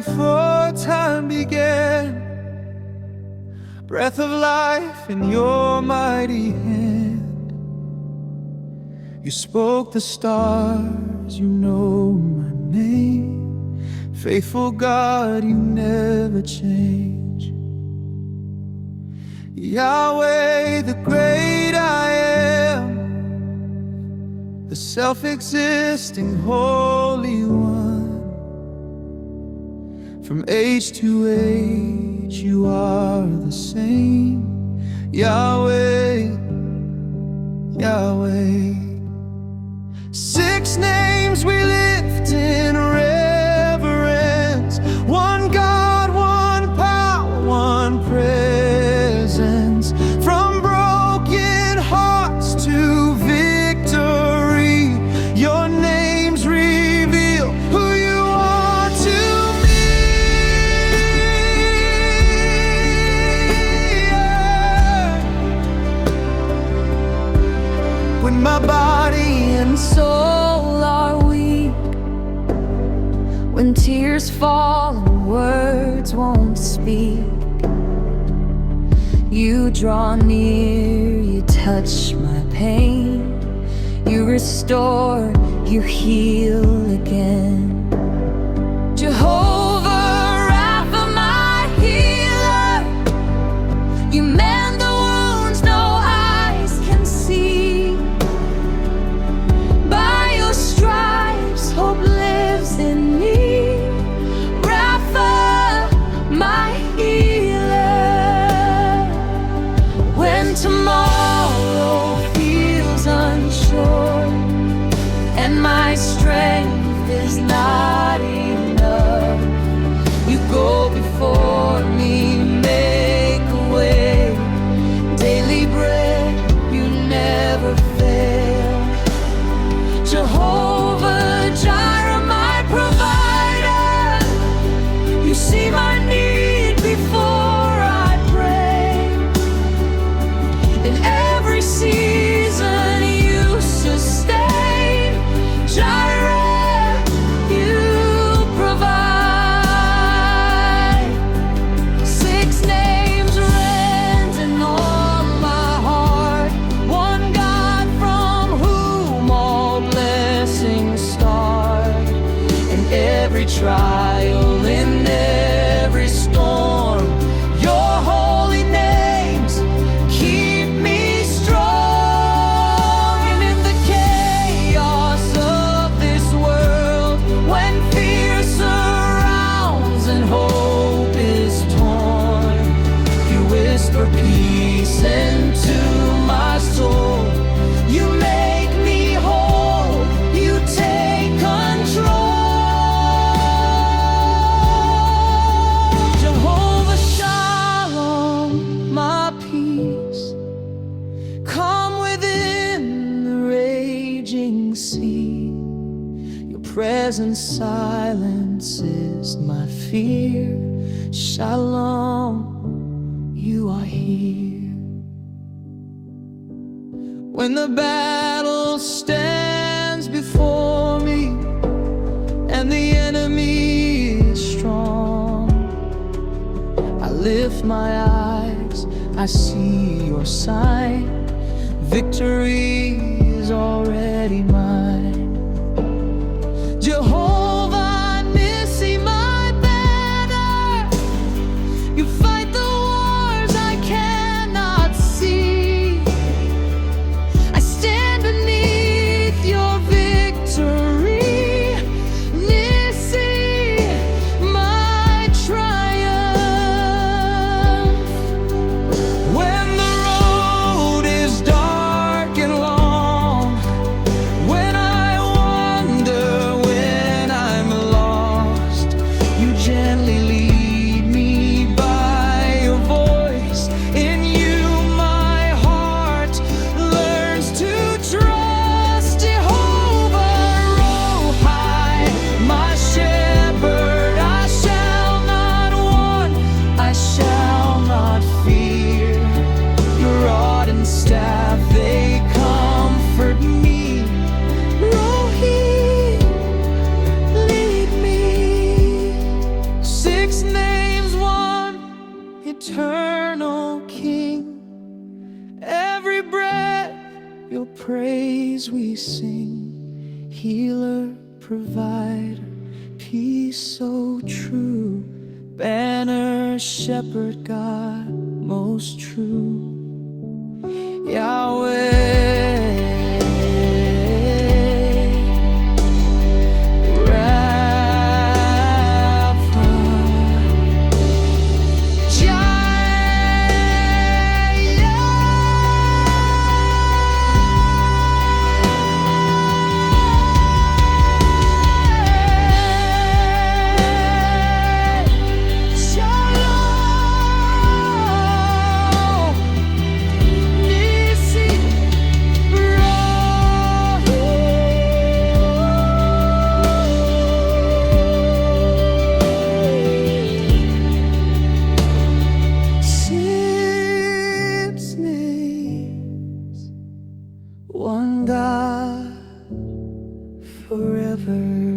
before time began. Breath of life in your mighty hand. You spoke the stars, you know my name. Faithful God, you never change. Yahweh, the great I am, the self-existing Holy One. From age to age, you are the same. Yahweh, Yahweh. 6 names we lift in reverence. One God, one power, one presence. From broken hearts to victory, your names reveal who you are to me. When my body and soul are weak, when tears fall and words won't speak, you draw near, you touch my pain, you restore, you heal again. Jehovah Rapha, my healer, you mend the wounds no eyes can see. By your stripes, hope lives in me. Rapha, my healer. When tomorrow feels unsure and my strength is not enough, you go before me, make a way. Daily bread, you never fail. Jehovah Jireh, my provider, you see my need before I pray. In every season you sustain. Jireh, you provide. 6 names written on my heart. One God from whom all blessings start. In every trial, in every storm, your holy names keep me strong. And in the chaos of this world, when fear surrounds and hope is torn, you whisper peace into my soul. You make me whole, you take control. Jehovah Shalom, my peace, come within the raging sea. Your presence silences my fear. Shalom, you are here. When the battle stands before me and the enemy is strong, I lift my eyes, I see your sign. Victory is already mine. Jehovah Nissi, my banner, you fight the wars I cannot see. I stand beneath your victory. Nissi, my triumph. When the road is dark and long, when praise we sing, healer, provider, peace so true, banner, shepherd, God most true. Yahweh, one God forever.